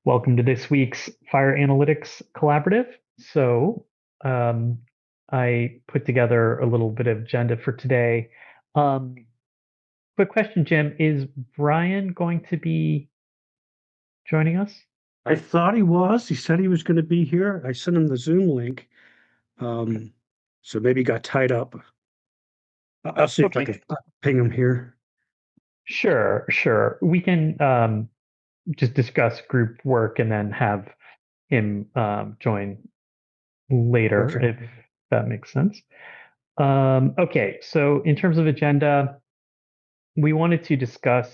Welcome to this week's FHIR Analytics Collaborative. So, I put together a little bit of agenda for today. Um, Quick question, Jim, is Brian going to be joining us? I thought he was. He said he was going to be here. I sent him the Zoom link. So maybe he got tied up. I'll see if I can ping him here. Sure. We can just discuss group work and then have him join later Okay. if that makes sense. Okay, so in terms of agenda, we wanted to discuss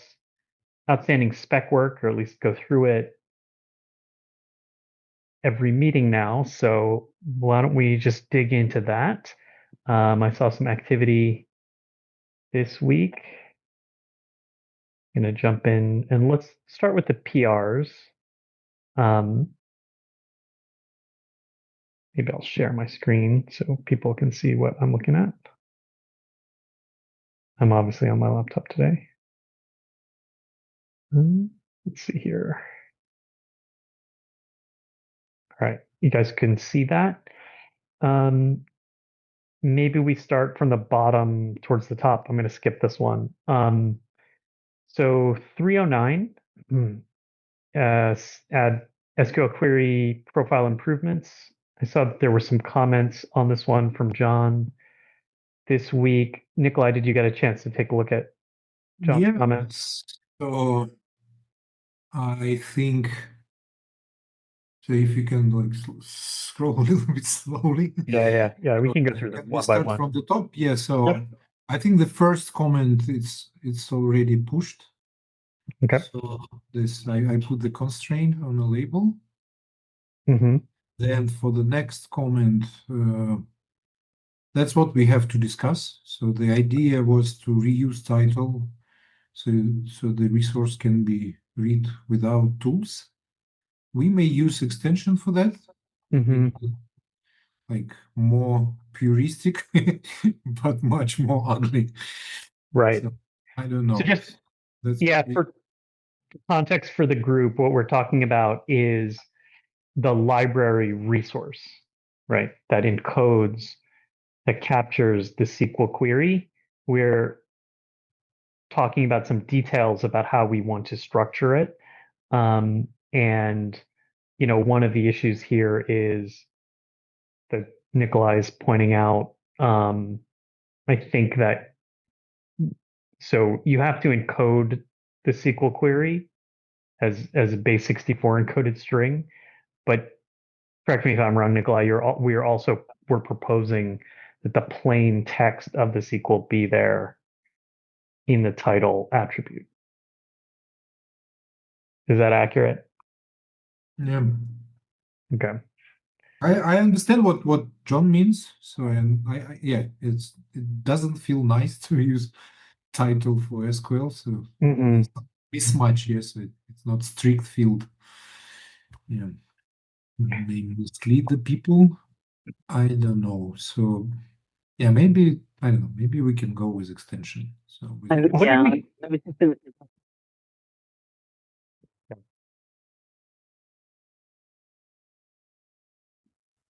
outstanding spec work, or at least go through it every meeting now. So why don't we just dig into that? I saw some activity this week. Gonna jump in and let's start with the PRs. Maybe I'll share my screen so people can see what I'm looking at. I'm obviously on my laptop today. Let's see here. All right, you guys can see that. Maybe we start from the bottom towards the top. I'm going to skip this one. So 309, add SQL query profile improvements. I saw that there were some comments on this one from John this week. Nikolai, did you get a chance to take a look at John's comments? So I think so. If you can scroll a little bit slowly. Yeah. We can go through them one by Start one. from the top. Yeah. So Yep. I think the first comment it's already pushed. Okay. So this I put the constraint on a label. Mm-hmm. Then for the next comment, that's what we have to discuss. So the idea was to reuse title, so the resource can be read without tools. We may use extension for that, like more puristic, but much more ugly. Right. So, I don't know. So just for context for the group, what we're talking about is the library resource, right? That encodes, that captures the SQL query. We're talking about some details about how we want to structure it. And, one of the issues here is that Nikolai is pointing out, I think that, so you have to encode the SQL query as a base 64 encoded string, but correct me if I'm wrong, Nikolai, we're proposing that the plain text of the SQL be there in the title attribute. Is that accurate? Yeah. Okay. I understand what John means. So it doesn't feel nice to use title for SQL. So this much, yes, it's not strict field. Yeah, maybe mislead the people. I don't know. So yeah, maybe I don't know. Maybe we can go with extension. So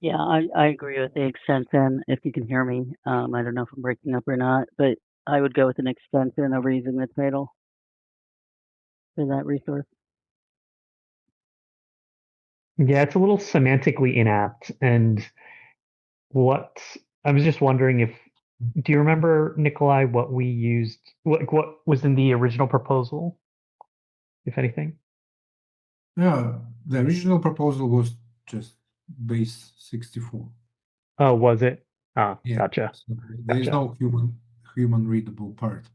Yeah, I agree with the extension. If you can hear me, I don't know if I'm breaking up or not, but I would go with an extension over using the title for that resource. Yeah, it's a little semantically inapt. And I was just wondering do you remember, Nikolai, what we used, what was in the original proposal, if anything? Yeah, the original proposal was just base 64. Oh, was it? Oh, Yeah. gotcha. So there's no human readable part.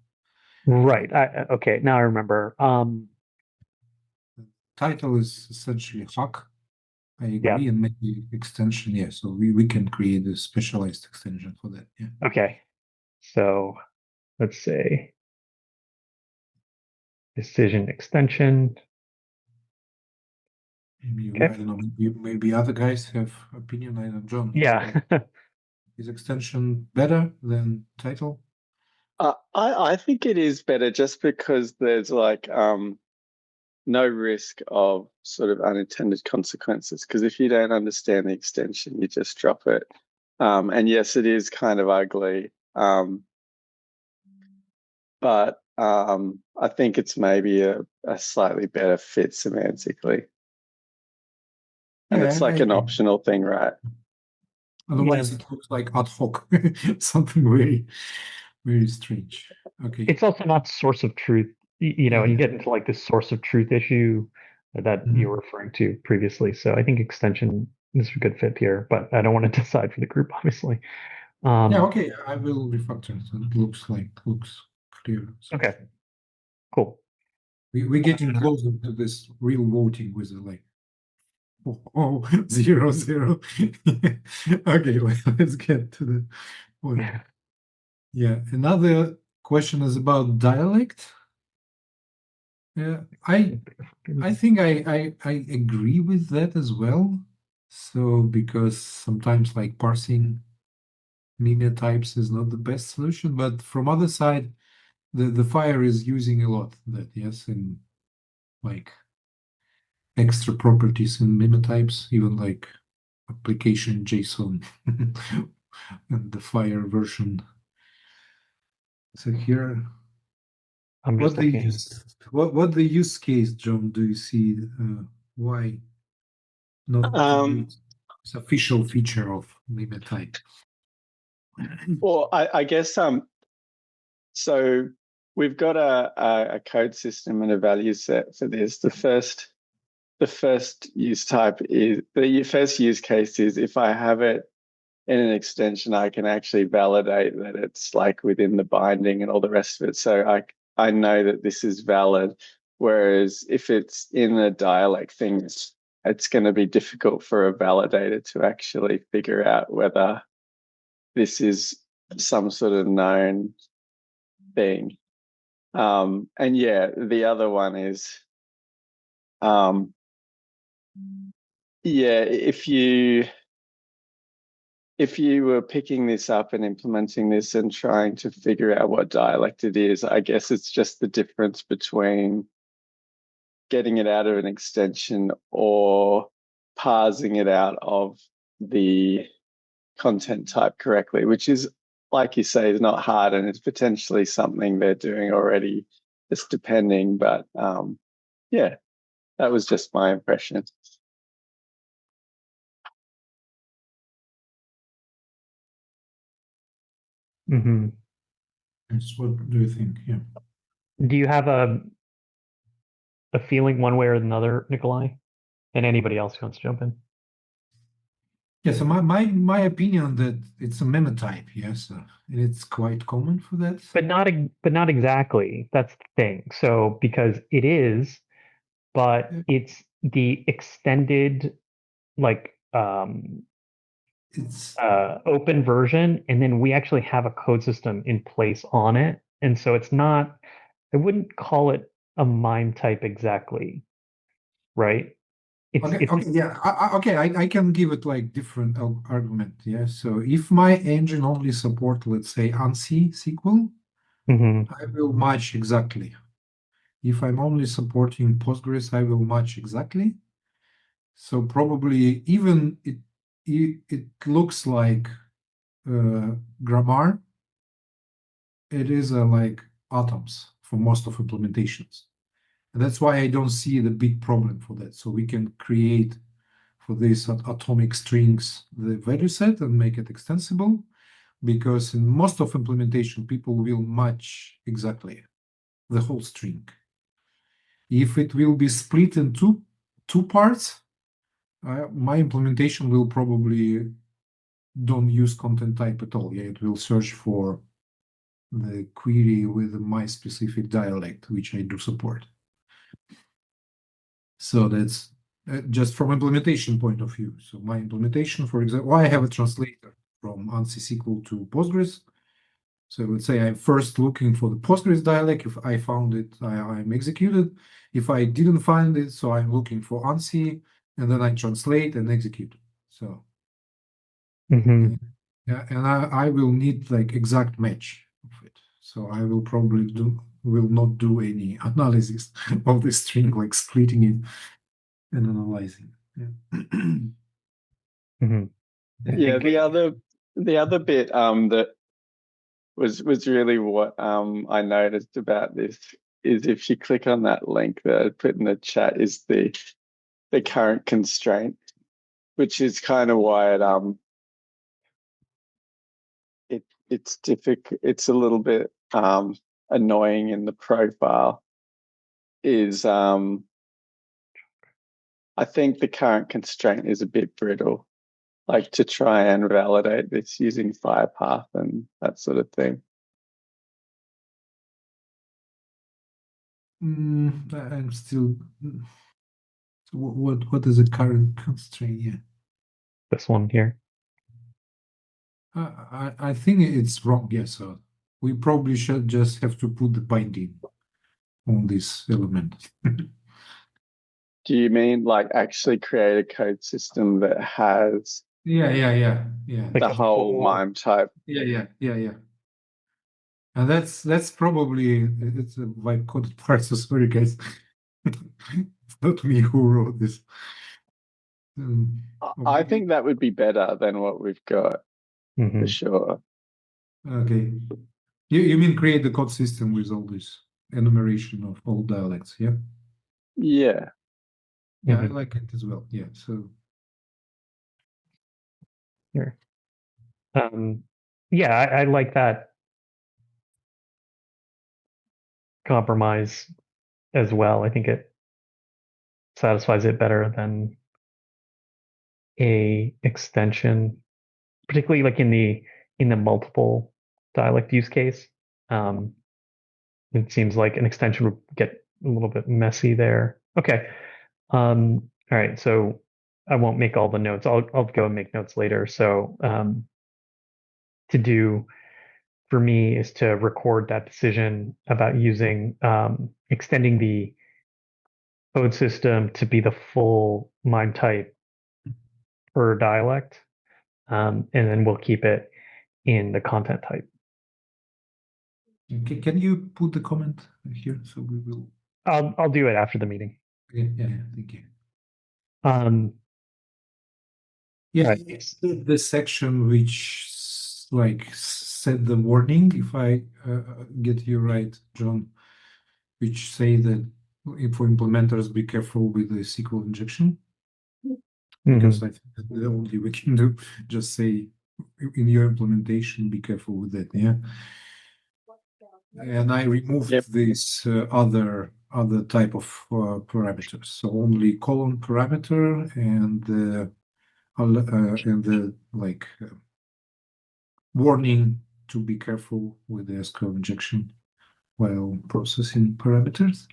Right. Okay, now I remember. Title is essentially Huck. I agree, Yeah. and maybe extension. Yeah, so we can create a specialized extension for that. Yeah. Okay. So let's say decision extension. Maybe I don't know. Maybe other guys have opinion. I don't, John. Yeah. Is extension better than title? I think it is better just because there's no risk of sort of unintended consequences, because if you don't understand the extension, you just drop it. And yes, it is kind of ugly, but I think it's maybe a slightly better fit semantically. And Yeah, it's like an I- optional thing, right? Otherwise, it looks like ad hoc, something very, very strange. Okay. It's also not source of truth, you know, and you Yeah. get into like this source of truth issue that Mhm. you were referring to previously. So I think extension is a good fit here, but I don't want to decide for the group, obviously. Yeah, okay. I will refactor it. It looks clear. So Okay, cool. we're getting closer to this real voting with like 0, 0. Okay, let's get to the point. Yeah, another question is about dialect. Yeah, I think I agree with that as well. So because sometimes like parsing linear types is not the best solution, but from other side, the FHIR is using a lot that, yes, in like extra properties in meme types, even like application JSON and the FHIR version. So here, I'm just looking. what the use case, John, do you see? Why not to use this official feature of meme type? Well, I guess so we've got a code system and a value set for this. The first use type is the first use case is if I have it in an extension, I can actually validate that it's like within the binding and all the rest of it. So I know that this is valid. Whereas if it's in a dialect thing, it's going to be difficult for a validator to actually figure out whether this is some sort of known thing. And yeah, the other one is, yeah, if you were picking this up and implementing this and trying to figure out what dialect it is, I guess it's just the difference between getting it out of an extension or parsing it out of the content type correctly, which is, like you say, is not hard and it's potentially something they're doing already. It's depending, but yeah, that was just my impression. Mm-hmm. What do you think? Yeah. Do you have a feeling one way or another, Nikolai? And anybody else who wants to jump in? Yeah, so my opinion that it's a meme type, yes, it's quite common for that. But not exactly. That's the thing. So because it is, but it's the extended like It's open version, and then we actually have a code system in place on it. And so it's not, I wouldn't call it a MIME type exactly, right? okay, yeah, I can give it like different argument, yeah. So if my engine only support, let's say, ANSI SQL, Mhm. I will match exactly. If I'm only supporting Postgres, I will match exactly. So probably even it looks like grammar. It is like atoms for most of implementations. And that's why I don't see the big problem for that. So we can create for these atomic strings the value set and make it extensible, because in most of implementation, people will match exactly the whole string. If it will be split in two parts, my implementation will probably don't use content type at all. Yeah, it will search for the query with my specific dialect, which I do support. So that's just from implementation point of view. So my implementation, for example, I have a translator from ANSI SQL to Postgres. So let's say I'm first looking for the Postgres dialect. If I found it, I'm executed. If I didn't find it, so I'm looking for ANSI, and then I translate and execute. So Mhm. yeah, and I will need like exact match of it. So I will probably do will not do any analysis of the string, like splitting it and analyzing. Yeah. Mhm. Yeah, the other bit that was really what I noticed about this is if you click on that link that I put in the chat is the current constraint, which is kind of why it's difficult. It's a little bit annoying in the profile. Is I think the current constraint is a bit brittle, like to try and validate this using FHIR and that sort of thing. I'm still. So what is the current constraint? Yeah. This one here. I think it's wrong. Yeah. So we probably should just have to put the binding on this element. Do you mean like actually create a code system that has Yeah. Like the a whole full- MIME type? Yeah. And that's probably it's a vibe coded part. So sorry, guys. It's not me who wrote this. I think that would be better than what we've got for Mhm. sure. Okay. You mean create the code system with all this enumeration of all dialects? Yeah. Yeah. Yeah, I Mhm. like it as well. Yeah. So Here. Yeah, I like that compromise as well. I think it satisfies it better than a extension, particularly like in the multiple dialect use case. It seems like an extension would get a little bit messy there. Okay. All right. So I won't make all the notes. I'll go and make notes later. So to do for me is to record that decision about using extending the code system to be the full MIME type per dialect, and then we'll keep it in the content type. can you put the comment here so we will? I'll do it after the meeting. Yeah. Thank you. Yeah, Right. it's the section which like said the warning, if I get you right, John, which say that for implementers be careful with the SQL injection, because I think that's the only we can do. Just say in your implementation, be careful with that. Yeah. And I removed this other type of parameters, so only colon parameter and the like warning to be careful with the SQL injection while processing parameters.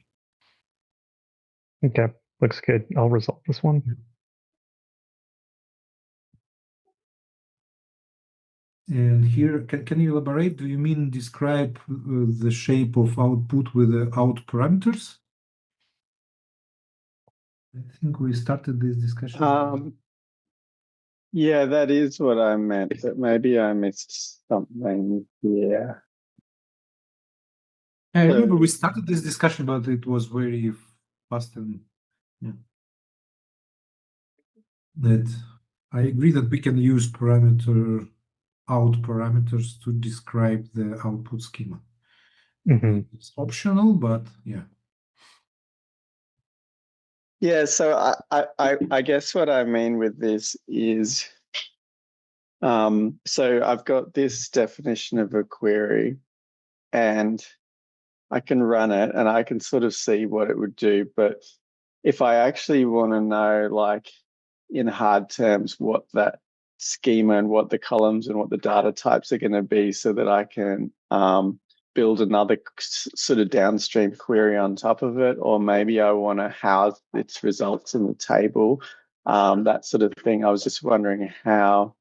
Okay, looks good. I'll resolve this one. And here, can you elaborate? Do you mean describe the shape of output with the out parameters? I think we started this discussion. Yeah, that is what I meant, but maybe I missed something here. I remember we started this discussion, but it was very fast and that I agree that we can use out parameters to describe the output schema. It's optional, but yeah. Yeah, so I guess what I mean with this is, so I've got this definition of a query, and I can run it, and I can sort of see what it would do. But if I actually want to know, like in hard terms, what that schema and what the columns and what the data types are going to be, so that I can build another sort of downstream query on top of it, or maybe I want to house its results in the table, that sort of thing. I was just wondering how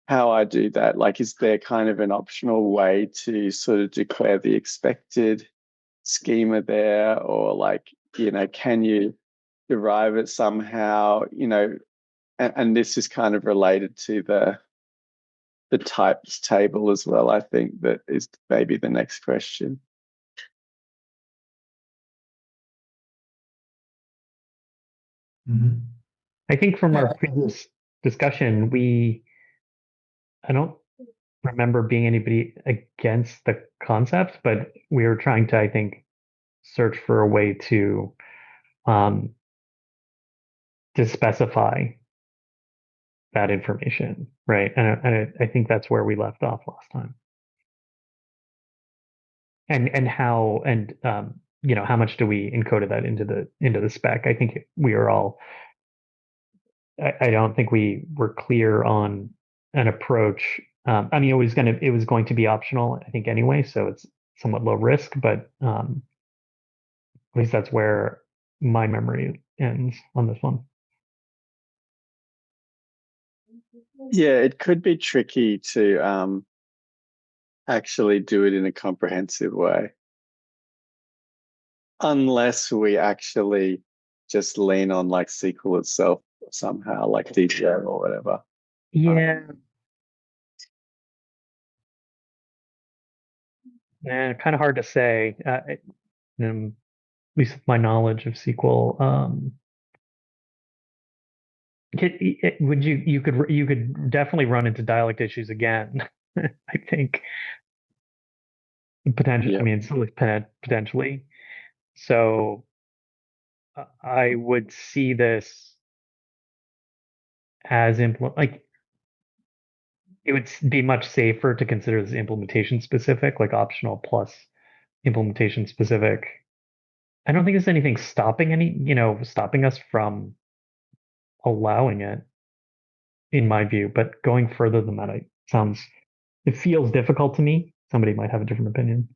I do that. Like, is there kind of an optional way to sort of declare the expected schema there, or like, can you derive it somehow, and this is kind of related to the types table as well. I think that is maybe the next question. Mhm. I think from Yeah. our previous discussion, I don't remember being anybody against the concept, but we were trying to, I think, search for a way um, to specify that information, right? And I think that's where we left off last time. And how how much do we encode that into the spec? I think we are all. I don't think we were clear on an approach. I mean, it was going to be optional, I think, anyway, so it's somewhat low risk, but at least that's where my memory ends on this one. Yeah, it could be tricky to actually do it in a comprehensive way, unless we actually just lean on like SQL itself somehow, like DTO or whatever. Yeah. Kind of hard to say. At least with my knowledge of SQL, would you could definitely run into dialect issues again. I think potentially. Yeah. I mean, so potentially. So I would see this as like it would be much safer to consider this implementation specific, like optional plus implementation specific. I don't think there's anything stopping us from allowing it, in my view, but going further than that, it feels difficult to me. Somebody might have a different opinion.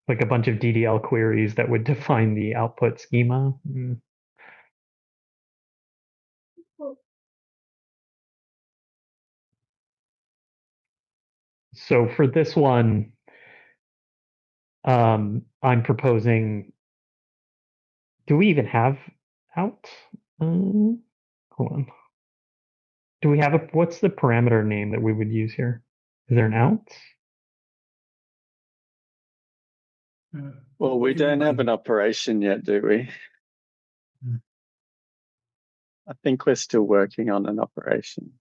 Like a bunch of DDL queries that would define the output schema. So for this one, I'm proposing. Do we even have out? Hold on. Do we have what's the parameter name that we would use here? Is there an out? Well, we don't have an operation yet, do we? I think we're still working on an operation.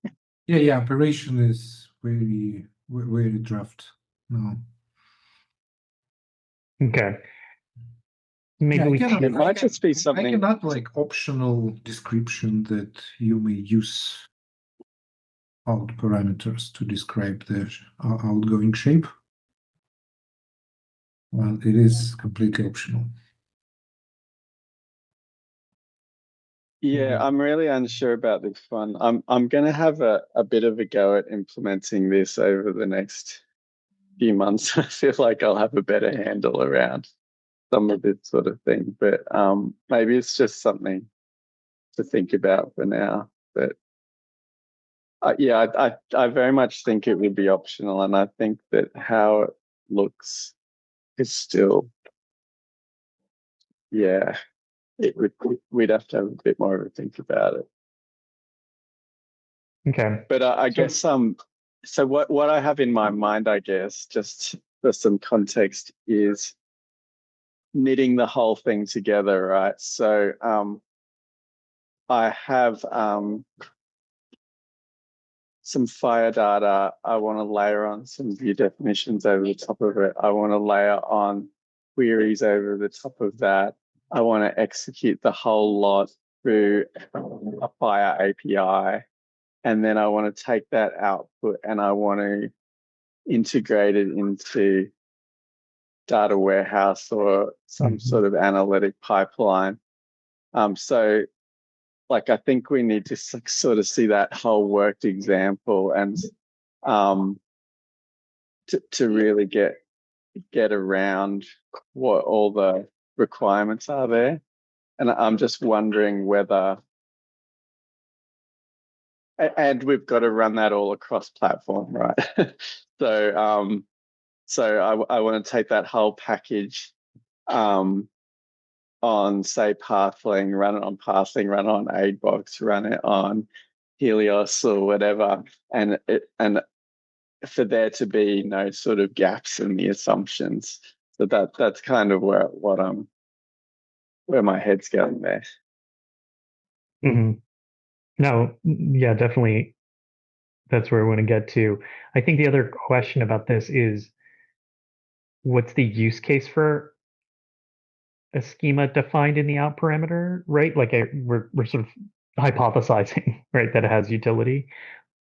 Yeah. Operation is very draft now. Okay. Maybe Yeah, we It might just be something. I can add like optional description that you may use out parameters to describe the outgoing shape. Well, it is completely optional. Yeah, I'm really unsure about this one. I'm gonna have a bit of a go at implementing this over the next few months. I feel like I'll have a better handle around some of this sort of thing. But maybe it's just something to think about for now. But yeah, I very much think it would be optional, and I think that how it looks is still, yeah, we'd have to have a bit more of a think about it. Okay. But I guess so what I have in my mind, I guess, just for some context, is knitting the whole thing together, right? So I have some FHIR data. I want to layer on some view definitions over the top of it. I want to layer on queries over the top of that. I want to execute the whole lot through a FHIR API. And then I want to take that output and I want to integrate it into data warehouse or some sort of analytic pipeline. So like, I think we need to sort of see that whole worked example and to really get around what all the requirements are there. And I'm just wondering whether, and we've got to run that all across platform, right? So I want to take that whole package on, say, Pathling, run it on Pathling, run it on AidBox, run it on Helios or whatever, and for there to be no sort of gaps in the assumptions. So that's kind of where my head's going there. hmm No, yeah, definitely. That's where I want to get to. I think the other question about this is, what's the use case for a schema defined in the out parameter, right? Like we're sort of hypothesizing, right, that it has utility.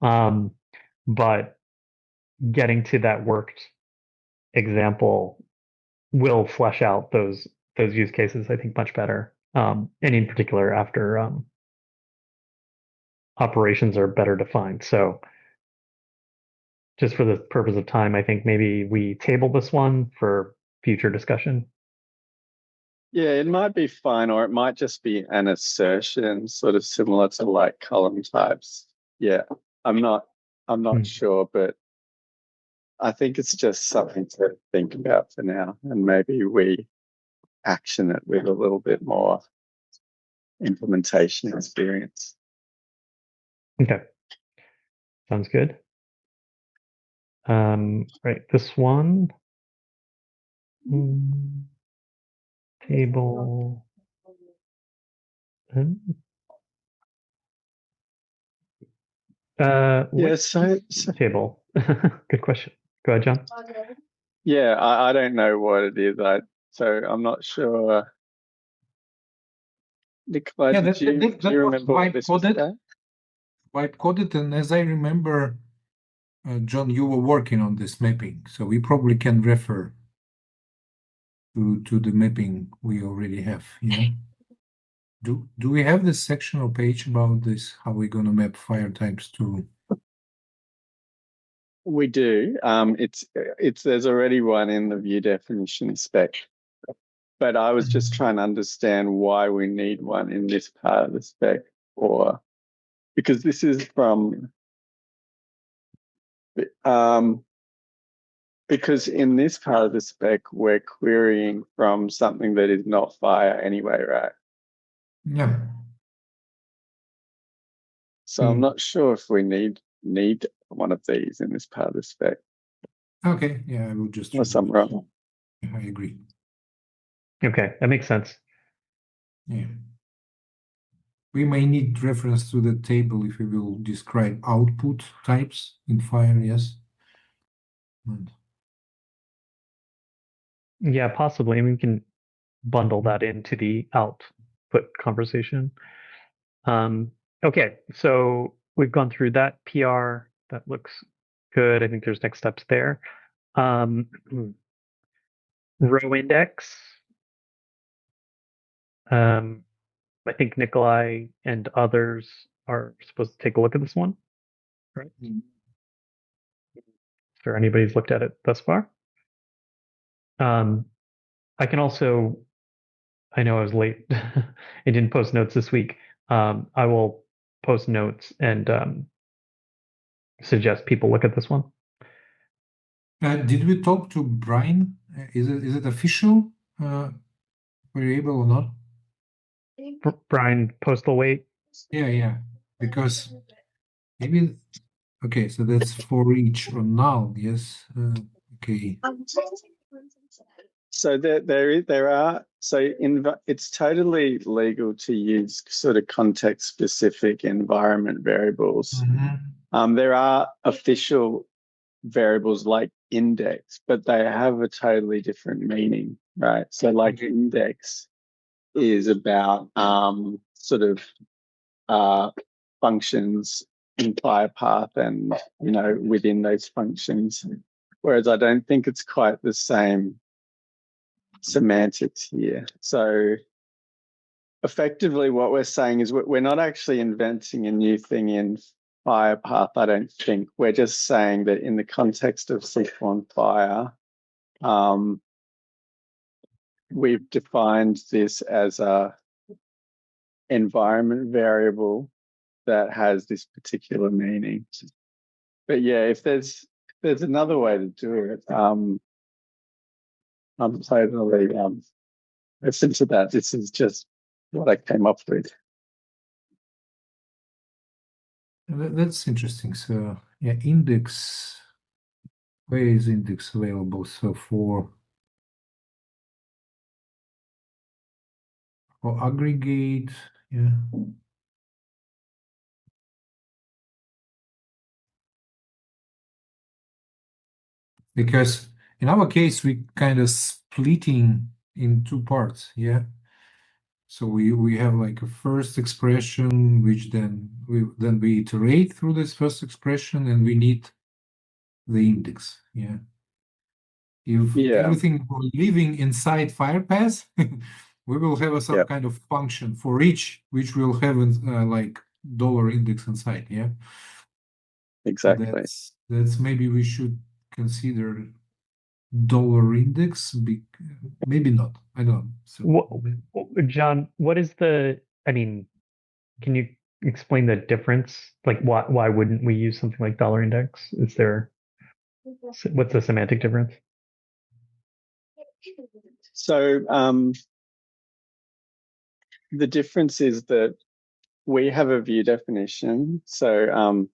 But getting to that worked example will flesh out those use cases, I think, much better. And in particular after operations are better defined. So just for the purpose of time, I think maybe we table this one for future discussion. Yeah, it might be fine, or it might just be an assertion, sort of similar to like column types. Yeah, I'm not sure, but I think it's just something to think about for now, and maybe we action it with a little bit more implementation experience. Okay. Sounds good. Right, this one. Table. Yeah, so table. Good question. Go ahead, John. yeah, I don't know what it is. So I'm not sure. Nikolai, Yeah, do you remember what this was about? Vibe coded, and as I remember, John, you were working on this mapping, so we probably can refer to the mapping we already have. Yeah. Do we have this section or page about this? How we're gonna map FHIR types to? We do. It's there's already one in the ViewDefinition spec, but I was just trying to understand why we need one in this part of the spec, or because this is from because in this part of the spec we're querying from something that is not FHIR anyway, right? Yeah. So I'm not sure if we need one of these in this part of the spec. Okay. Yeah, I will just. Unless I'm wrong. I agree. Okay, that makes sense. Yeah. We may need reference to the table if we will describe output types in FHIR, yes. Yeah, possibly. And we can bundle that into the output conversation. Okay, so we've gone through that PR. That looks good. I think there's next steps there. Row index. I think Nikolai and others are supposed to take a look at this one, right? Sure, anybody's looked at it thus far. I can also, I know I was late. I didn't post notes this week. I will post notes and suggest people look at this one. Did we talk to Brian? Is it official? We're able or not? Brian, postal weight. Yeah. Because maybe. Okay, so that's for each or null. Yes. Okay. So there are it's totally legal to use sort of context specific environment variables. There are official variables like index, but they have a totally different meaning, right? So like index is about sort of functions imply a path and within those functions, whereas I don't think it's quite the same semantics here. So effectively what we're saying is we're not actually inventing a new thing in FHIR path, I don't think. We're just saying that in the context of SQL and FHIR, we've defined this as a environment variable that has this particular meaning. But yeah, if there's another way to do it, I'm totally listen to that. This is just what I came up with. That's interesting. So yeah, index. Where is index available? So for or aggregate. Yeah. Because in our case, we kind of splitting in two parts. Yeah. So we have like a first expression, which then we iterate through this first expression, and we need the index. Yeah. If everything were living inside FHIR, we will have some kind of function for each, which will have like dollar index inside. Yeah. Exactly. That's maybe we should consider dollar index. Maybe not. I don't know. So John, what is I mean, can you explain the difference? Like, why wouldn't we use something like dollar index? What's the semantic difference? So the difference is that we have a view definition. So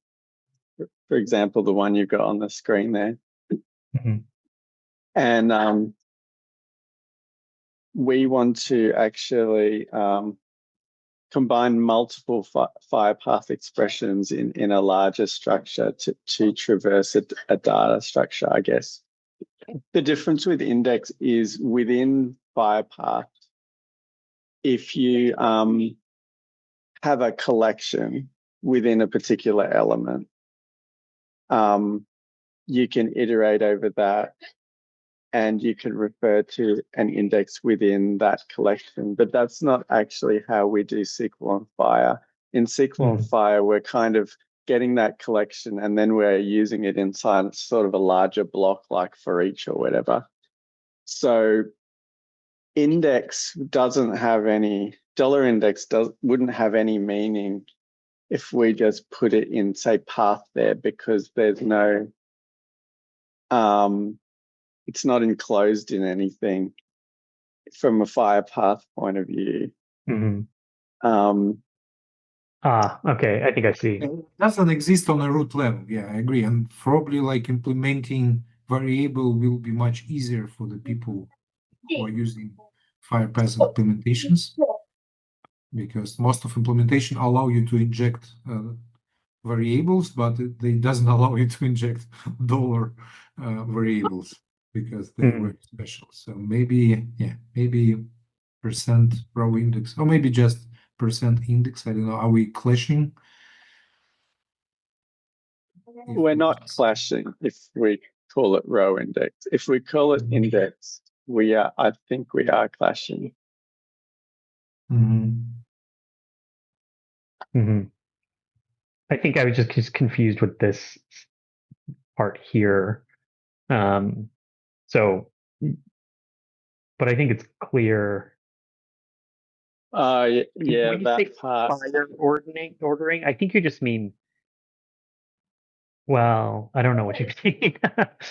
for example, the one you've got on the screen there. Mm-hmm. And we want to actually combine multiple FHIR path expressions in a larger structure to traverse a data structure, I guess. The difference with index is within FHIR path, if you have a collection within a particular element, you can iterate over that and you can refer to an index within that collection. But that's not actually how we do SQL and FHIR. In SQL and FHIR, we're kind of getting that collection and then we're using it inside sort of a larger block like for each or whatever. So index doesn't have any, dollar index wouldn't have any meaning if we just put it in, say, path there, because there's no, it's not enclosed in anything from a FHIR path point of view. Mm-hmm. Okay, I think I see. It doesn't exist on a root level. Yeah, I agree. And probably like implementing variable will be much easier for the people who are using FHIR path implementations, because most of implementation allow you to inject variables, but it doesn't allow you to inject dollar variables because they're very special. So maybe percent row index, or maybe just percent index. I don't know. Are we clashing? We're not clashing if we call it row index. If we call it index, I think we are clashing. I think I was just confused with this part here. But I think it's clear. Yeah, when you that say part. FHIR ordering, I think you just mean, well, I don't know what you mean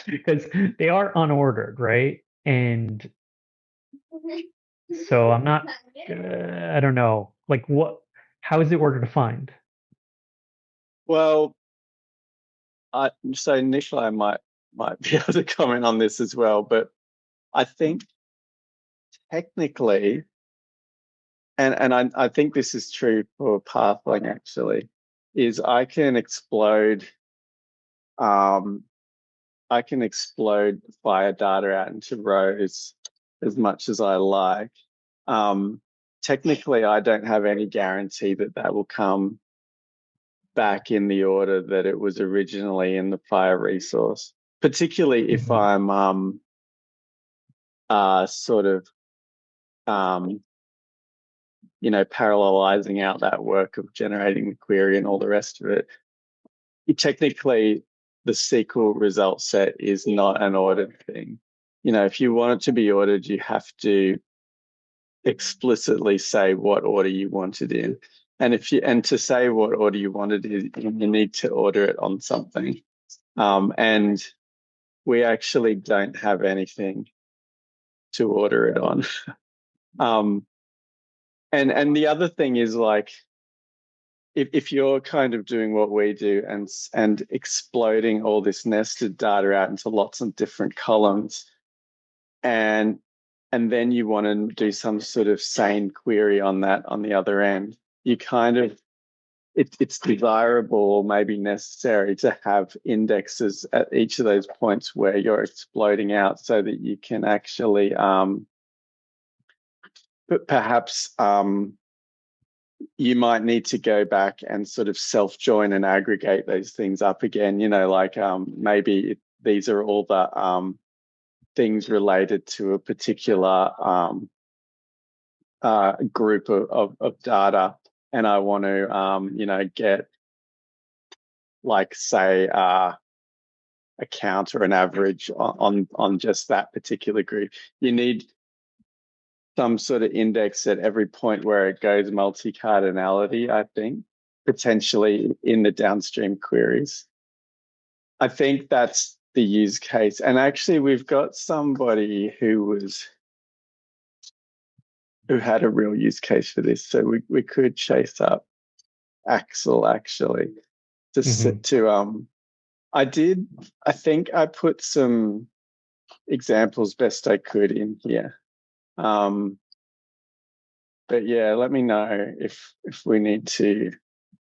because they are unordered, right? And so I'm not, I don't know, like how is it order defined? Well, so Nikolai might be able to comment on this as well, but I think technically, and I think this is true for pathing actually, is I can explode FHIR data out into rows as much as I like. Technically, I don't have any guarantee that will come back in the order that it was originally in the FHIR resource, particularly if I'm sort of parallelizing out that work of generating the query and all the rest of it. Technically, the SQL result set is not an ordered thing. If you want it to be ordered, you have to explicitly say what order you want it in. And to say what order you want it in, you need to order it on something. And we actually don't have anything to order it on. And the other thing is, like, if you're kind of doing what we do and exploding all this nested data out into lots of different columns, and and then you want to do some sort of sane query on that on the other end, you kind of, it's desirable or maybe necessary to have indexes at each of those points where you're exploding out so that you can actually but perhaps you might need to go back and sort of self-join and aggregate those things up again, you know, like maybe these are all the things related to a particular group of data, and I want to, you know, get, like, say, a count or an average on just that particular group. You need some sort of index at every point where it goes multi-cardinality, I think, potentially in the downstream queries. I think that's the use case. And actually, we've got somebody who had a real use case for this. So we could chase up Axel, actually, to I think I put some examples best I could in here. But yeah, let me know if we need to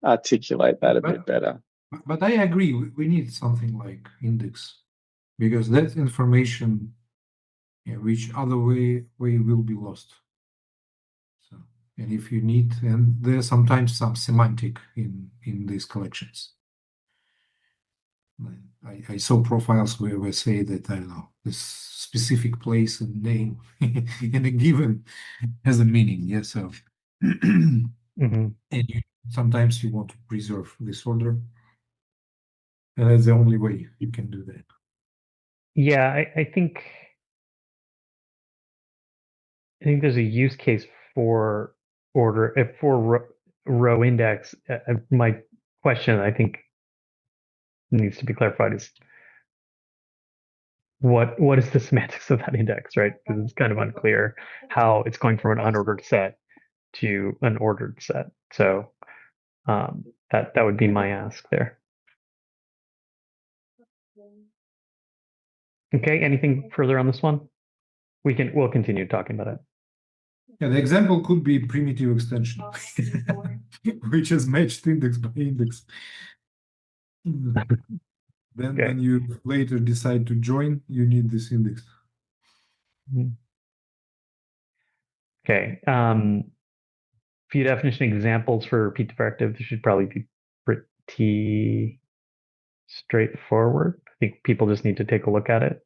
articulate that a bit better. But I agree, we need something like index, because that information, which other way will be lost. So, and if you need, and there's sometimes some semantic in these collections. I saw profiles where say that, I don't know, this specific place and name in a given has a meaning. Yeah, so and sometimes you want to preserve this order, and that's the only way you can do that. Yeah, I think there's a use case for order for row index. My question, I think, needs to be clarified is what is the semantics of that index, right? Because it's kind of unclear how it's going from an unordered set to an ordered set. So that would be my ask there. Okay, anything further on this one? We'll continue talking about it. Yeah, the example could be primitive extension, which is matched index by index. Then Okay. when you later decide to join, you need this index. Okay. View definition examples for repeat directive. This should probably be pretty straightforward. I think people just need to take a look at it.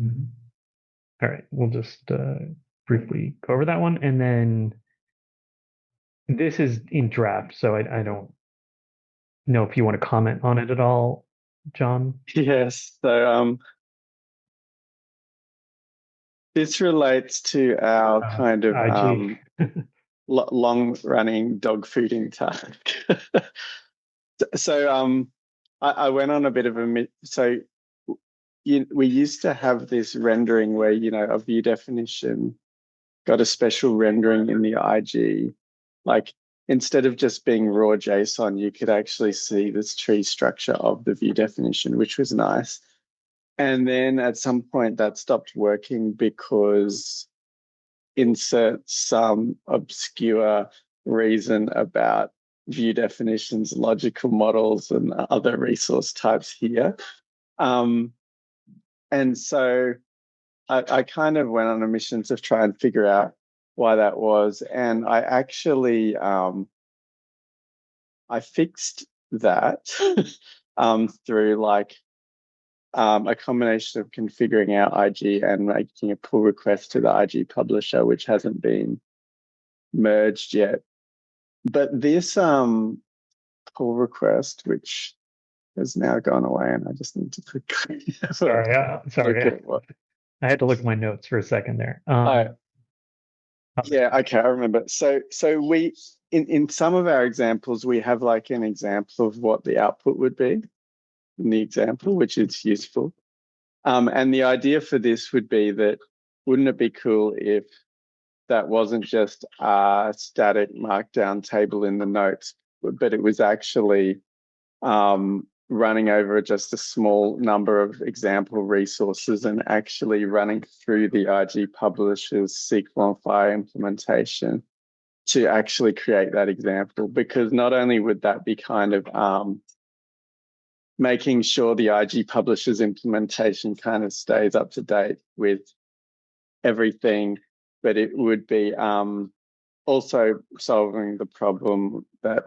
All right, we'll just briefly go over that one, and then this is in draft, so I don't know if you want to comment on it at all, John. Yes. So this relates to our kind of long-running dog fooding task. So I went on a bit of a we used to have this rendering where, you know, a view definition got a special rendering in the IG. Like, instead of just being raw JSON, you could actually see this tree structure of the view definition, which was nice. And then at some point that stopped working because insert some obscure reason about view definitions, logical models, and other resource types here. And so I kind of went on a mission to try and figure out why that was. And I actually, I fixed that through like a combination of configuring our IG and making a pull request to the IG publisher, which hasn't been merged yet. But this pull request, which has now gone away, and I just need to click. Sorry. I had to look at my notes for a second there. Yeah, okay, I remember. So we in some of our examples, we have like an example of what the output would be in the example, which is useful. And the idea for this would be that, wouldn't it be cool if that wasn't just a static markdown table in the notes, but it was actually running over just a small number of example resources and actually running through the IG publisher's SQL and FHIR implementation to actually create that example, because not only would that be kind of making sure the IG publisher's implementation kind of stays up to date with everything, but it would be also solving the problem that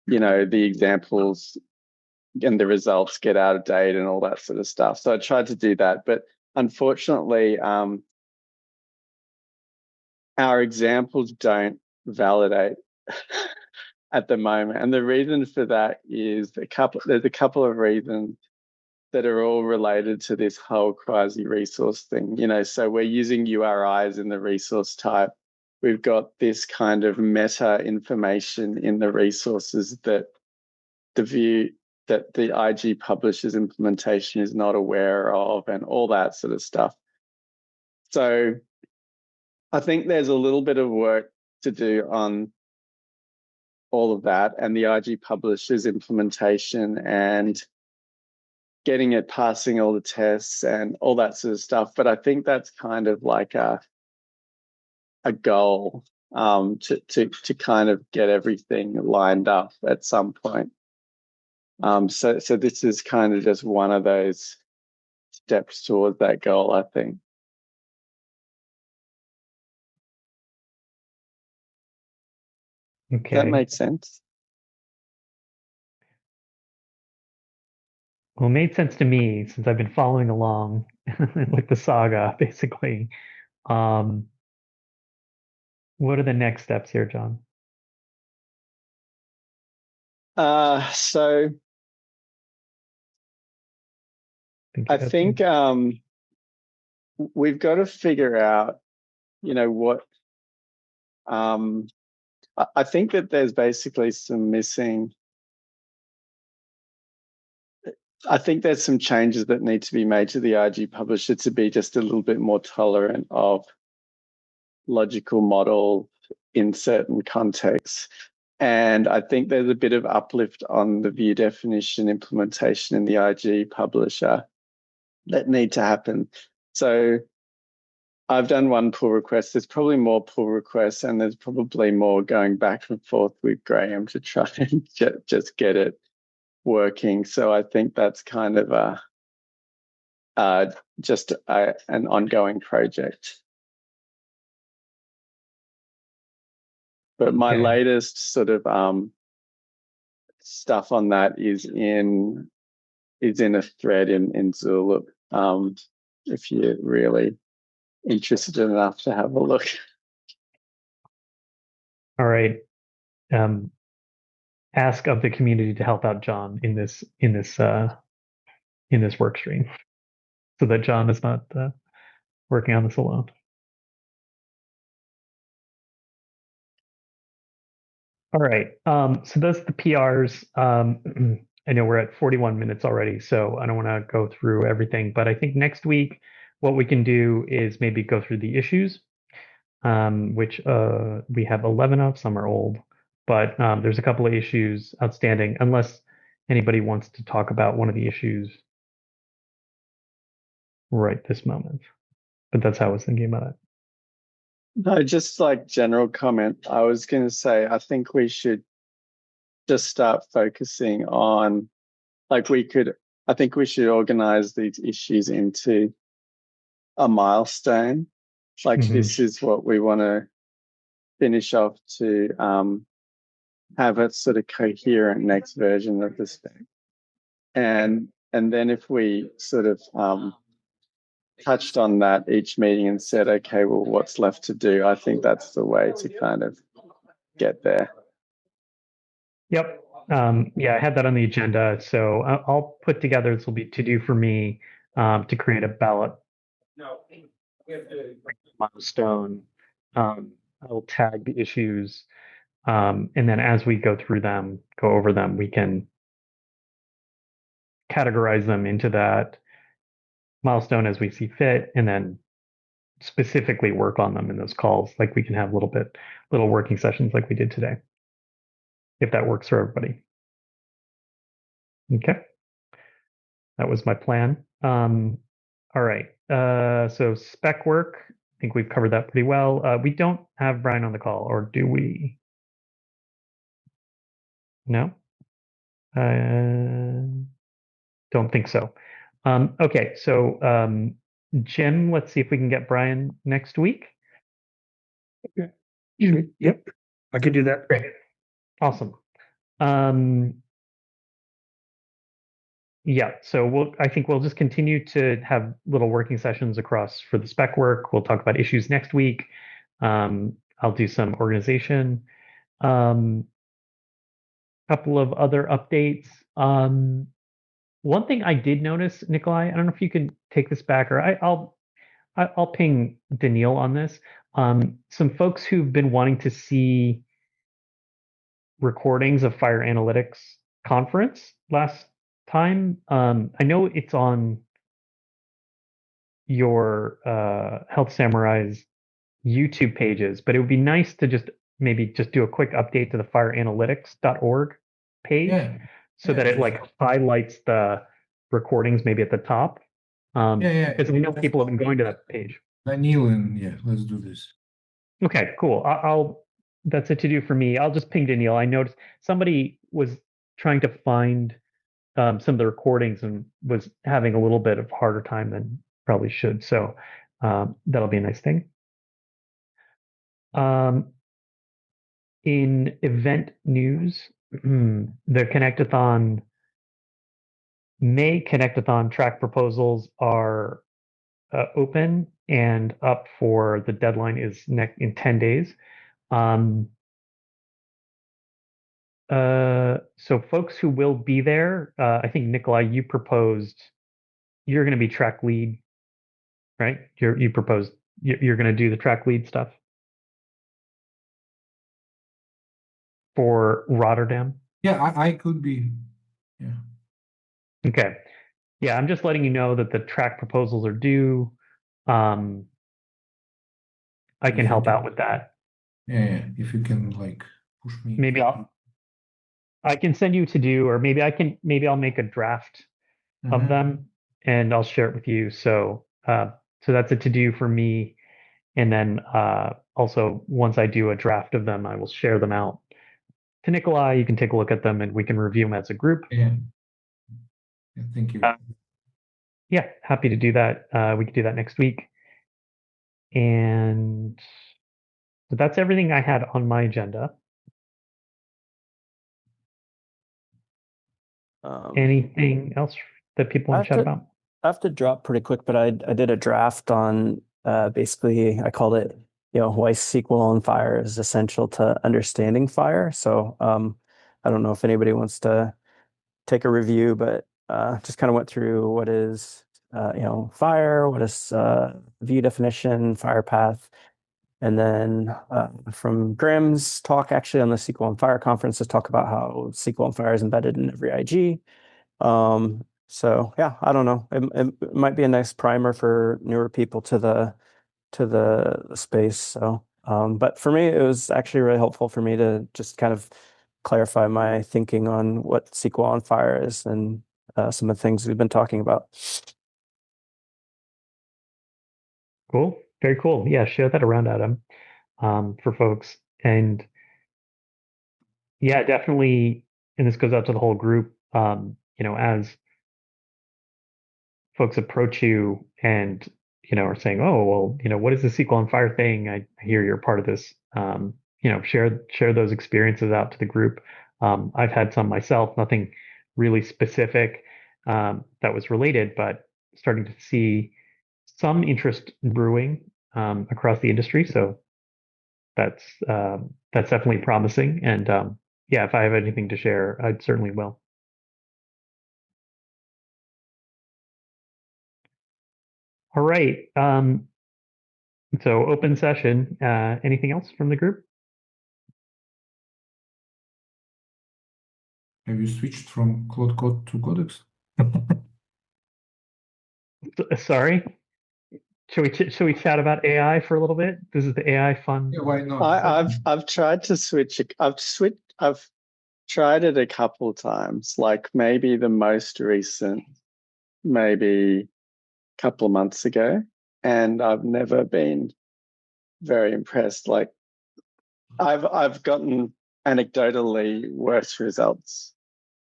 the examples and the results get out of date and all that sort of stuff. So I tried to do that, but unfortunately, our examples don't validate at the moment. And the reason for that is there's a couple of reasons that are all related to this whole quasi-resource thing. So we're using URIs in the resource type. We've got this kind of meta information in the resources that the IG publisher's implementation is not aware of, and all that sort of stuff. So I think there's a little bit of work to do on all of that and the IG publisher's implementation and getting it passing all the tests and all that sort of stuff. But I think that's kind of like a goal to kind of get everything lined up at some point. So this is kind of just one of those steps towards that goal, I think. Okay. That makes sense. Well, it made sense to me since I've been following along with the saga, basically. What are the next steps here, John? So I think we've got to figure out, what. I think that there's basically some missing. I think there's some changes that need to be made to the IG publisher to be just a little bit more tolerant of logical model in certain contexts. And I think there's a bit of uplift on the ViewDefinition implementation in the IG publisher that need to happen. So I've done one pull request. There's probably more pull requests, and there's probably more going back and forth with Graham to try and just get it working. So I think that's kind of just an ongoing project. But my latest sort of stuff on that is in a thread in Zulip. If you're really interested enough to have a look. All right. Ask of the community to help out John in this work stream, so that John is not working on this alone. All right. So that's the PRs. I know we're at 41 minutes already, so I don't want to go through everything. But I think next week, what we can do is maybe go through the issues, which we have 11 of. Some are old, but there's a couple of issues outstanding, unless anybody wants to talk about one of the issues right this moment. But that's how I was thinking about it. No, just like general comment, I was going to say, I think we should just start focusing on, I think we should organize these issues into a milestone. Like this is what we want to finish off to have a sort of coherent next version of the spec. And then if we sort of touched on that each meeting and said, okay, well, what's left to do? I think that's the way to kind of get there. Yep. Yeah, I had that on the agenda. So I'll put together, this will be to do for me, to create a ballot milestone. I will tag the issues. And then as we go over them, we can categorize them into that milestone as we see fit, and then specifically work on them in those calls. Like we can have little working sessions like we did today, if that works for everybody. Okay. That was my plan. All right. So spec work, I think we've covered that pretty well. We don't have Brian on the call, or do we? No? Don't think so. Okay, so Jim, let's see if we can get Brian next week. Yep, I can do that. Great. Awesome. Yeah, so I think we'll just continue to have little working sessions across for the spec work. We'll talk about issues next week. I'll do some organization. Couple of other updates. One thing I did notice, Nikolai, I don't know if you can take this back, or I'll ping Daniil on this. Some folks who've been wanting to see recordings of FHIR Analytics conference last time. I know it's on your Health Samurai's YouTube pages, but it would be nice to maybe just do a quick update to the FHIRAnalytics.org page, Yeah. so that it like highlights the recordings maybe at the top. Because we know people have been going to that page. Daniil, and yeah, let's do this. Okay, cool. I'll that's it to do for me. I'll just ping Daniil. I noticed somebody was trying to find some of the recordings and was having a little bit of harder time than probably should. So that'll be a nice thing. In event news, the May Connectathon track proposals are open and up for the deadline is in 10 days. So folks who will be there, I think Nikolai, you proposed you're going to be track lead, right? You proposed you're going to do the track lead stuff for Rotterdam. Yeah, I could be. Yeah. Okay. Yeah, I'm just letting you know that the track proposals are due. I can help out with that. Yeah, if you can like push me. Maybe I can send you to do, or maybe I'll make a draft of them and I'll share it with you. So that's a to do for me. And then also once I do a draft of them, I will share them out to Nikolai. You can take a look at them and we can review them as a group. Yeah. Thank you. Yeah, happy to do that. We can do that next week. And so that's everything I had on my agenda. Anything else that people want to chat about? I have to drop pretty quick, but I did a draft on basically I called it, why SQL on FHIR is essential to understanding FHIR. So I don't know if anybody wants to take a review, but just kind of went through what is FHIR, what is view definition, FHIR path. And then from Graham's talk actually on the SQL on FHIR conference to talk about how SQL on FHIR is embedded in every IG. So yeah, I don't know. It might be a nice primer for newer people to the space. So, but for me, it was actually really helpful for me to just kind of clarify my thinking on what SQL on FHIR is and some of the things we've been talking about. Cool. Very cool. Yeah, share that around, Adam, for folks. And yeah, definitely, and this goes out to the whole group, as folks approach you and, are saying, oh, well, what is the SQL on FHIR thing? I hear you're part of this. Share those experiences out to the group. I've had some myself, nothing really specific that was related, but starting to see some interest brewing across the industry. So that's definitely promising. And yeah, if I have anything to share, I certainly will. All right. So open session. Anything else from the group? Have you switched from Cloud Code to Codex? Sorry. Should we chat about AI for a little bit? This is the AI fun. Yeah, why not? I've tried to switch. I've tried it a couple times, like maybe the most recent, maybe a couple of months ago, and I've never been very impressed. Like I've gotten anecdotally worse results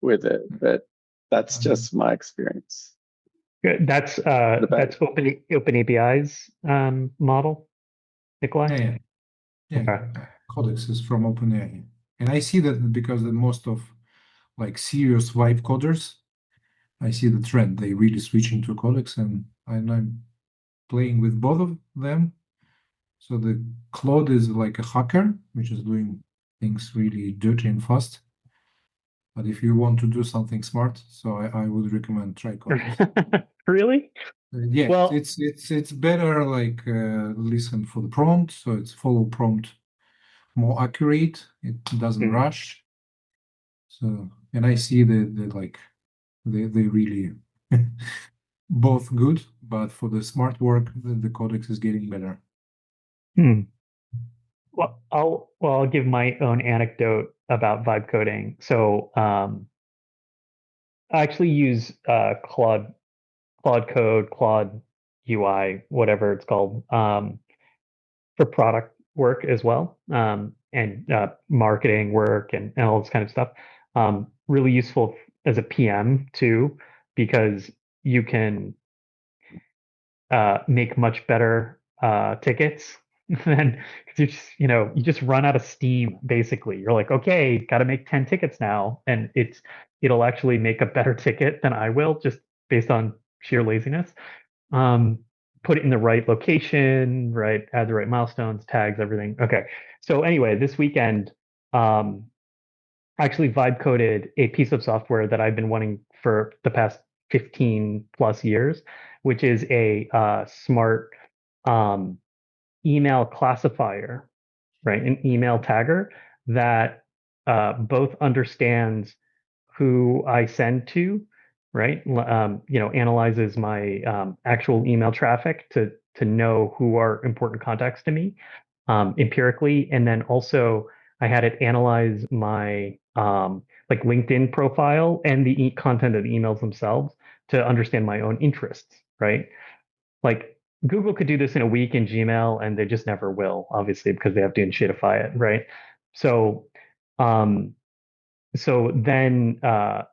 with it, but that's just my experience. Good. That's Open API's model, Nikolai. Yeah. Okay. Codex is from OpenAI, and I see that because the most of like serious Vibe coders, I see the trend. They really switching to Codex, and I'm playing with both of them. So the Claude is like a hacker, which is doing things really dirty and fast. But if you want to do something smart, so I would recommend try Codex. Really? Yeah, Well, it's better like listen for the prompt, so it's follow prompt more accurate. It doesn't rush. So and I see the like they really both good, but for the smart work, the Codex is getting better. Well, I'll give my own anecdote about vibe coding. So I actually use Claude Code, Claude UI, whatever it's called, for product work as well, and marketing work and all this kind of stuff. Really useful as a PM too, because you can make much better tickets than because you just run out of steam basically. You're like, okay, got to make 10 tickets now, and it'll actually make a better ticket than I will just based on sheer laziness. Put it in the right location, right? Add the right milestones, tags, everything. Okay. So anyway, this weekend, I actually vibe coded a piece of software that I've been wanting for the past 15 plus years, which is a smart um, email classifier, right? An email tagger that both understands who I send to, right? Analyzes my actual email traffic to know who are important contacts to me empirically, and then also I had it analyze my like LinkedIn profile and the content of the emails themselves to understand my own interests, right? Like Google could do this in a week in Gmail, and they just never will, obviously, because they have to enshittify it, right? So, um, so then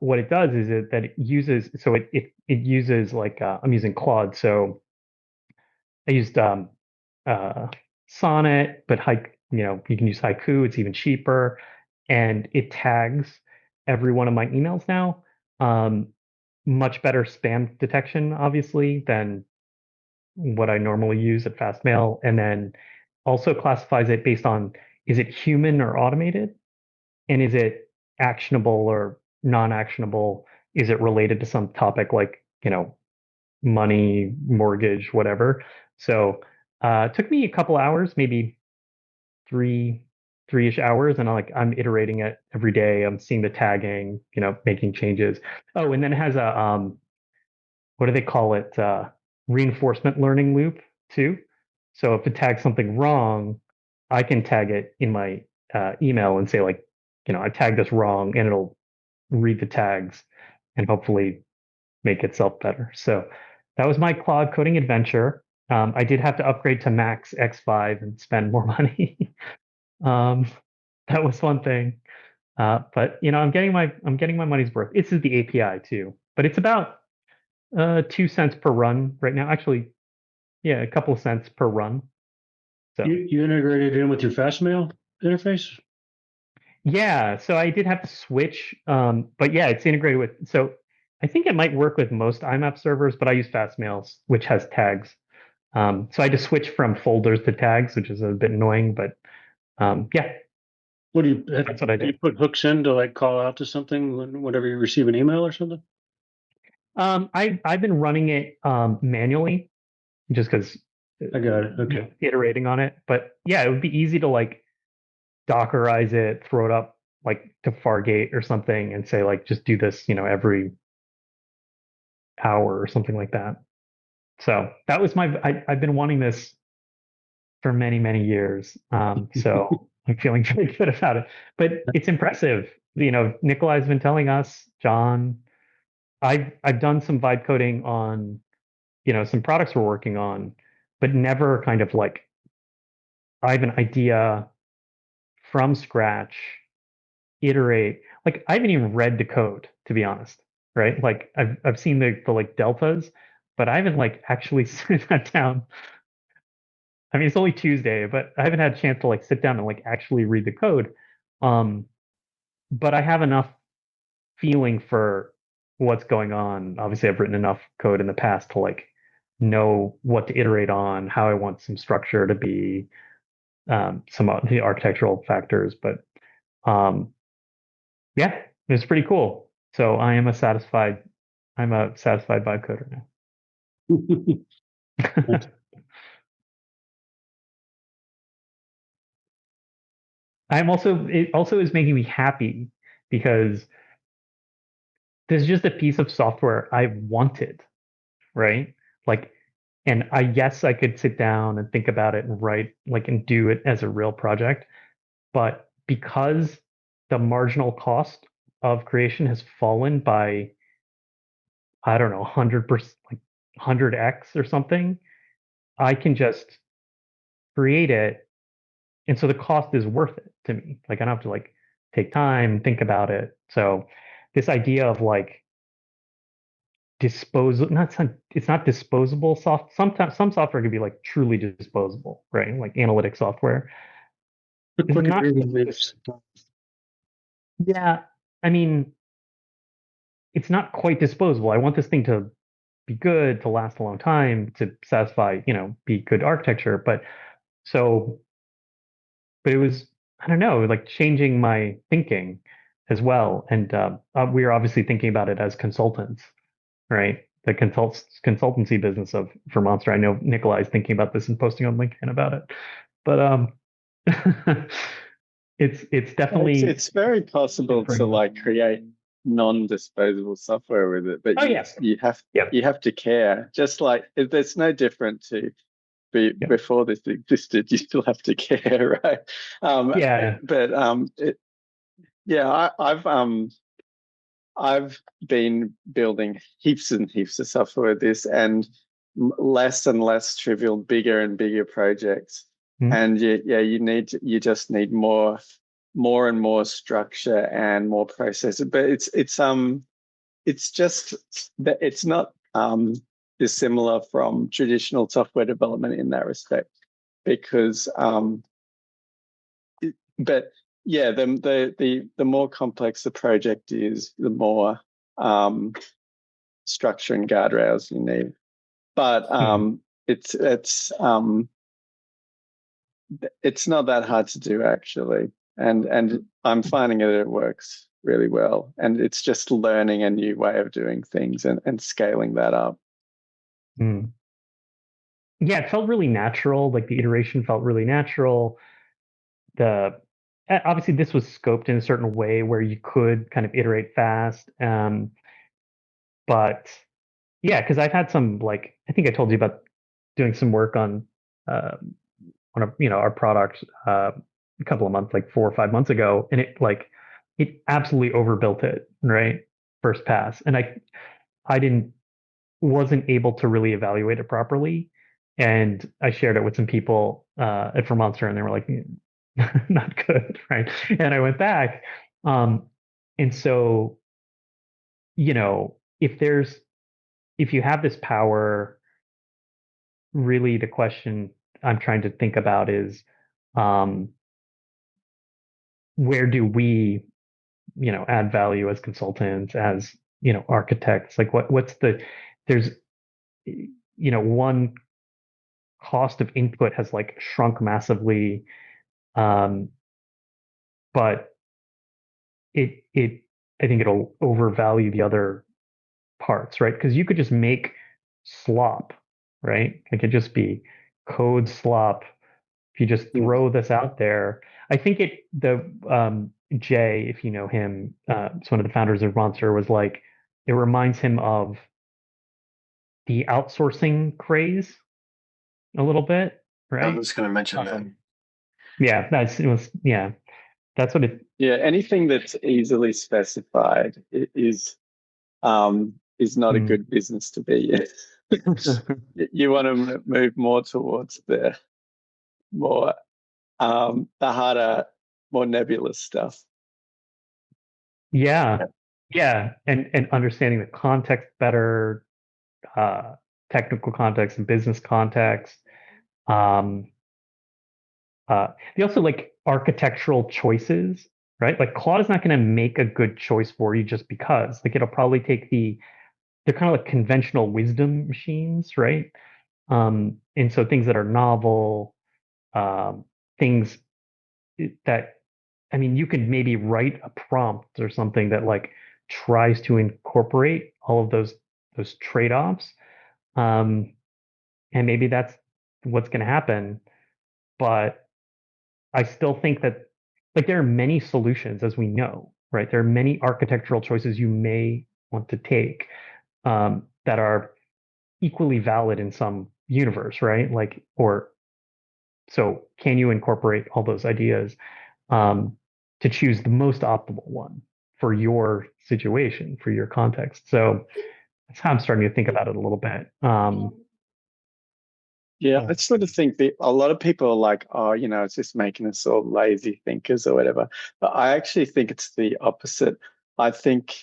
what it does is that it uses it uses like I'm using Claude, so I used Sonnet, but you can use Haiku. It's even cheaper, and it tags every one of my emails now. Much better spam detection, obviously, than what I normally use at Fastmail, and then also classifies it based on is it human or automated, and is it actionable or non-actionable? Is it related to some topic like money, mortgage, whatever? So it took me a couple hours, maybe three-ish hours, and I'm iterating it every day. I'm seeing the tagging, making changes. Oh, and then it has a what do they call it? Reinforcement learning loop too. So if it tags something wrong, I can tag it in my email and say like, I tagged this wrong, and it'll read the tags and hopefully make itself better. So that was my Claude coding adventure. I did have to upgrade to Max X5 and spend more money. That was one thing. But I'm getting my money's worth. This is the API too, but it's about 2 cents per run right now. Actually, yeah, a couple of cents per run. So You integrated in with your Fastmail interface? yeah, so I did have to switch, but yeah, it's integrated with. So I think it might work with most IMAP servers, but I use Fastmails, which has tags. So I had to switch from folders to tags, which is a bit annoying, but yeah, What do you, that's what I do you did. put hooks in to like call out to something whenever you receive an email or something? I've been running it manually just because I got it. Okay. iterating on it, but yeah, it would be easy to like Dockerize it, throw it up like to Fargate or something, and say like just do this, every hour or something like that. So that was I've been wanting this for many, many years. So I'm feeling very good about it. But it's impressive. Nikolai's been telling us, John, I've done some vibe coding on, some products we're working on, but never kind of like I have an idea from scratch, iterate. Like I haven't even read the code, to be honest, right? Like I've seen the like deltas, but I haven't like actually sit that down. I mean, it's only Tuesday, but I haven't had a chance to like sit down and like actually read the code. Um, but I have enough feeling for what's going on. Obviously, I've written enough code in the past to like know what to iterate on, how I want some structure to be, some of the architectural factors. But yeah, it's pretty cool. So I'm a satisfied vibe coder now. It also is making me happy because this is just a piece of software I wanted, right? Like, and yes, I could sit down and think about it and write, like, and do it as a real project. But because the marginal cost of creation has fallen by, I don't know, 100%, like 100x or something, I can just create it. And so the cost is worth it to me. Like, I don't have to like take time, think about it. So this idea of like, it's not disposable sometimes some software can be like truly disposable, right? Like analytic software. But It's quick not agreement lives. Yeah, I mean, it's not quite disposable. I want this thing to be good, to last a long time, to satisfy, be good architecture. So, but it was, I don't know, like changing my thinking as well. And we are obviously thinking about it as consultants, right? The consultancy business of for Monster. I know Nikolai's thinking about this and posting on LinkedIn about it, but it's definitely It's very possible to different. like create non-disposable software with it, but Oh yes, you have to care. Just like there's no different to before this existed, you still have to care, right? Yeah. But I've been building heaps and heaps of software with this, and less and less trivial, bigger and bigger projects. Mhm. And you just need more and more structure and more process. But it's just that it's not dissimilar from traditional software development in that respect, because but yeah, the more complex the project is, the more structure and guardrails you need. But it's not that hard to do actually, and I'm finding it works really well, and it's just learning a new way of doing things and scaling that up. Mm. Yeah, it felt really natural. Like the iteration felt really natural. Obviously this was scoped in a certain way where you could kind of iterate fast. But yeah, because I've had some like I think I told you about doing some work uh, our product a couple of months, like 4 or 5 months ago, and it absolutely overbuilt it, right? First pass. And I wasn't able to really evaluate it properly. And I shared it with some people at Vermonster, and they were like, not good, right? And I went back. And so, if you have this power, really the question I'm trying to think about is, um, where do we, add value as consultants, as, architects? Like there's, one cost of input has like shrunk massively. Um, but it I think it'll overvalue the other parts, right? Because you could just make slop, right? It could just be code slop. If you just throw this out there, I think Jay, if you know him, it's one of the founders of Monster, was like, it reminds him of the outsourcing craze a little bit, I right? was going to mention that. Yeah, yeah. That's what it. Yeah, anything that's easily specified is not a good business to be in. You want to move more towards the more the harder, more nebulous stuff. Yeah, yeah, and understanding the context better, technical context and business context. They also like architectural choices, right? Like Claude is not going to make a good choice for you just because. Like it'll probably take they're kind of like conventional wisdom machines, right? And so things that are novel, things that, I mean, you could maybe write a prompt or something that like tries to incorporate all of those trade-offs. And maybe that's what's going to happen. But I still think that like there are many solutions, as we know, right? There are many architectural choices you may want to take that are equally valid in some universe, right? Like, or so can you incorporate all those ideas to choose the most optimal one for your situation, for your context? So that's how I'm starting to think about it a little bit. Yeah, I sort of think that a lot of people are like, oh, you know, it's just making us all lazy thinkers or whatever. But I actually think it's the opposite. I think,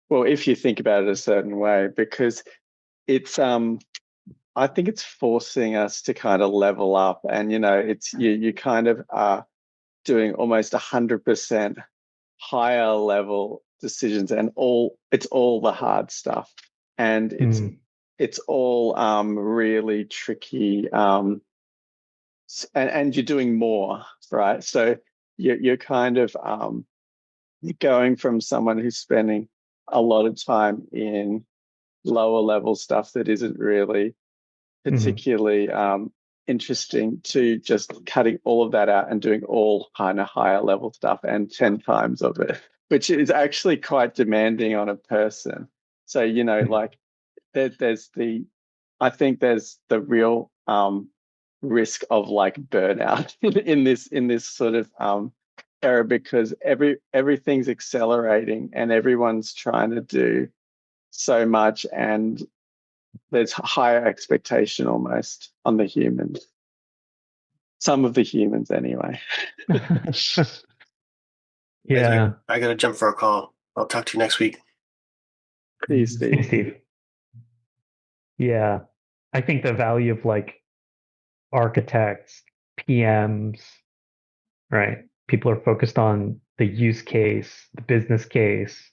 well, if you think about it a certain way, because it's I think it's forcing us to kind of level up, and you know, it's you kind of are doing almost 100% higher level decisions, and it's all the hard stuff, and it's all really tricky, and you're doing more, right? So you're kind of going from someone who's spending a lot of time in lower level stuff that isn't really particularly interesting to just cutting all of that out and doing all kind of higher level stuff and 10 times of it, which is actually quite demanding on a person. So, you know, like there's I think there's the real risk of like burnout in this sort of era, because everything's accelerating and everyone's trying to do so much, and there's higher expectation almost on the humans. Some of the humans, anyway. Yeah. I gotta jump for a call. I'll talk to you next week. See you, Hey, Steve. Yeah. I think the value of like architects, PMs, right? People are focused on the use case, the business case,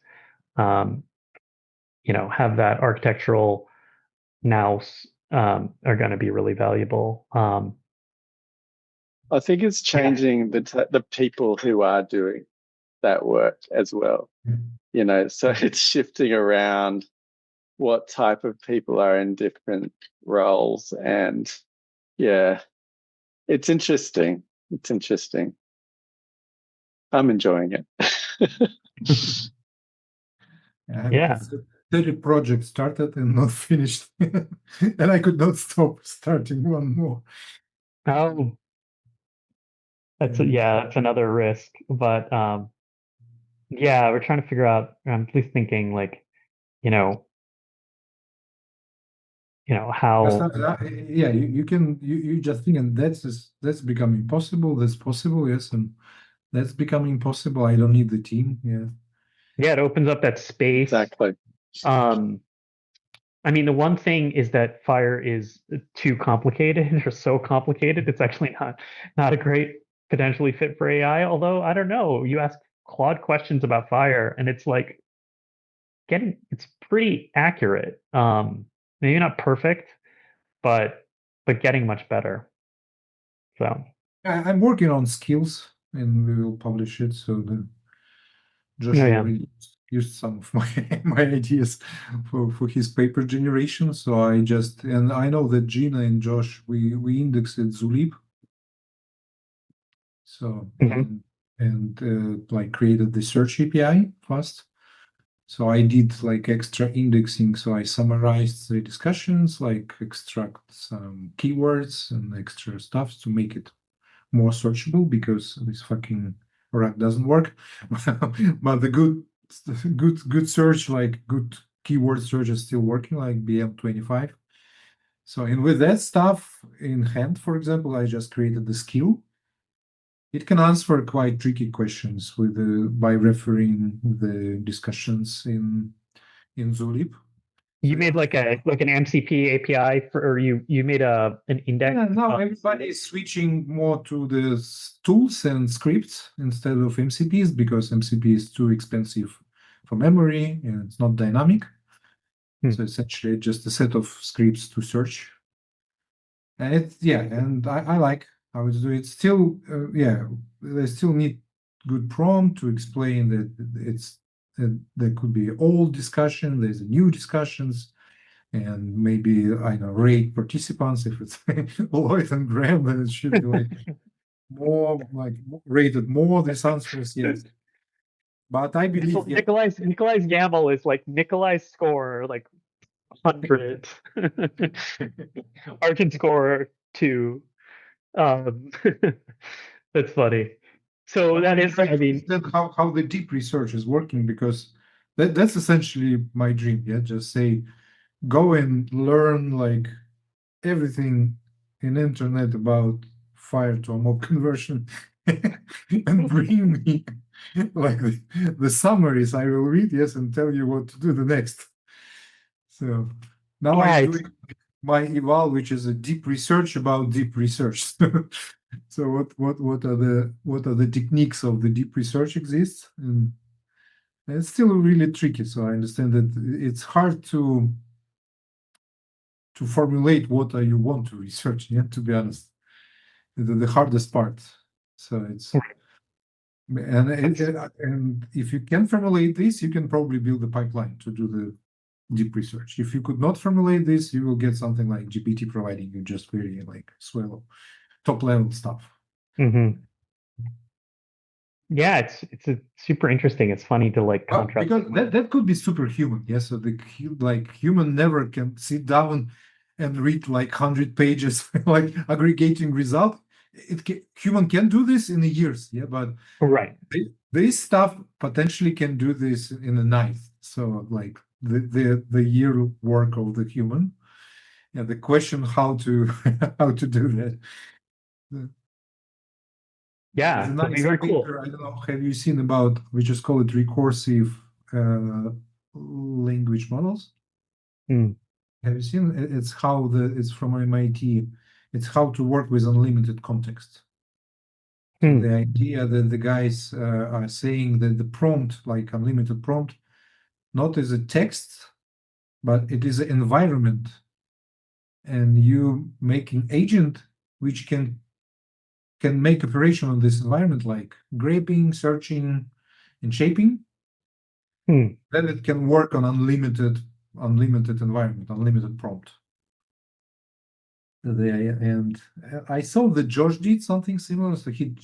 you know, have that architectural nous are going to be really valuable. I think it's changing the people who are doing that work as well. You know, so it's shifting around what type of people are in different roles, and yeah, it's interesting. It's interesting. I'm enjoying it. I have Yeah. 30 projects started and not finished, and I could not stop starting one more. Oh, that's another risk. But yeah, we're trying to figure out. I'm at least thinking like, you know, how. Yeah, you can you just think, and that's becoming possible. That's possible, yes, and that's becoming possible. I don't need the team. Yeah. Yeah, it opens up that space. Exactly. I mean, the one thing is that FHIR is too complicated or so complicated. It's actually not a great potentially fit for AI. Although I don't know, you ask Claude questions about FHIR, and it's like it's pretty accurate. Maybe not perfect, but getting much better. So I'm working on skills, and we will publish it. So Josh yeah. already used some of my ideas for his paper generation. So and I know that Gina and Josh we indexed Zulib. So and like created the search API fast. So I did like extra indexing. So I summarized the discussions, like extract some keywords and extra stuff to make it more searchable, because this fucking or doesn't work. But the good search, like good keyword search, is still working, like BM25. So, and with that stuff in hand, for example, I just created the skill. It can answer quite tricky questions with by referring the discussions in Zulip. You made like an MCP API or you made an index. Yeah, now everybody is switching more to the tools and scripts instead of MCPs because MCP is too expensive for memory and it's not dynamic. So essentially just a set of scripts to search. And and I like how it's doing. It's still, they still need good prompt to explain that there could be old discussion, there's new discussions, and maybe I know rate participants. If it's Lloyd and Graham, then it should be like more like rated more. This answers yes. But I believe Nikolai's gamble is like Nikolai's score like 100. Arjun score 2. That's funny. So that is, I mean, how the deep research is working, because that's essentially my dream. Yeah, just say go and learn like everything in internet about FHIR to a mob conversion and bring me like the summaries I will read, yes, and tell you what to do the next. So now I'm doing my eval, which is a deep research about deep research. So what are the techniques of the deep research exists, and it's still really tricky. So I understand that it's hard to formulate what you want to research. Yeah, to be honest, the hardest part. So it's and if you can formulate this, you can probably build a pipeline to do the deep research. If you could not formulate this, you will get something like GPT providing you just very like swallow top level stuff. Yeah, it's super interesting. It's funny to like contrast because that could be superhuman. Yeah, so the human never can sit down and read like 100 pages like aggregating result. Human can do this in years. Yeah, but right. This stuff potentially can do this in a night. So like the year work of the human. Yeah, the question how to do that. Yeah, it's a nice very paper. cool. I don't know. Have you seen about, we just call it recursive language models? Have you seen? It's how it's from MIT. It's how to work with unlimited context. So the idea that the guys are saying that the prompt, like unlimited prompt, not as a text, but it is an environment, and you making agent which can make operation on this environment, like graping, searching, and shaping. Then it can work on unlimited environment, unlimited prompt. And I saw that Josh did something similar. So he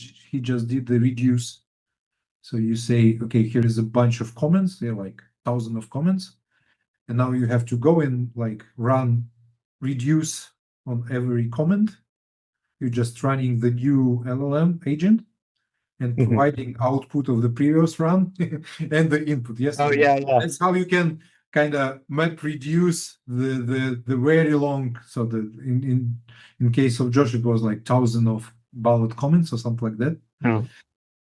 just did the reduce. So you say, okay, here is a bunch of comments. They're like 1,000 of comments, and now you have to go and like run reduce on every comment. You're just running the new LLM agent and providing output of the previous run and the input. Yes. Oh yeah. That's how you can kind of map reduce the very long. So in case of Josh, it was like 1,000 of ballot comments or something like that. Oh.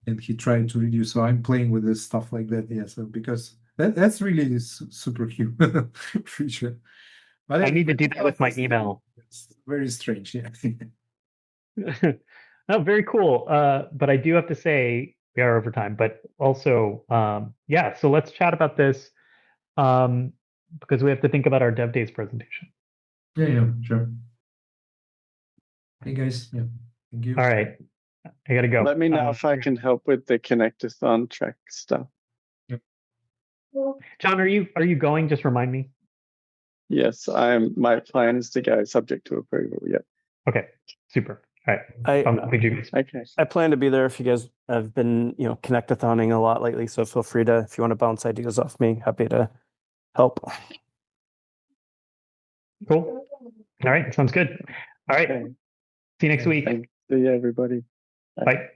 And he tried to reduce. So I'm playing with this stuff like that. Yeah. So because that's really superhuman feature. But I need to do that with my email. It's very strange. Yeah. Oh, very cool. But I do have to say we are over time, but also, yeah, so let's chat about this because we have to think about our Dev Days presentation. Yeah, sure. Hey guys, yeah, thank you. All right, I gotta go. Let me know if I can help with the connectathon track stuff. Yep. John, are you going? Just remind me. Yes, my plan is to go subject to approval. Yeah. Okay, super. All right. Okay. I plan to be there if you guys have been, connectathoning a lot lately. So feel free to, if you want to bounce ideas off me, happy to help. Cool. All right, sounds good. All right. Okay. See you next week. See you, everybody. Bye.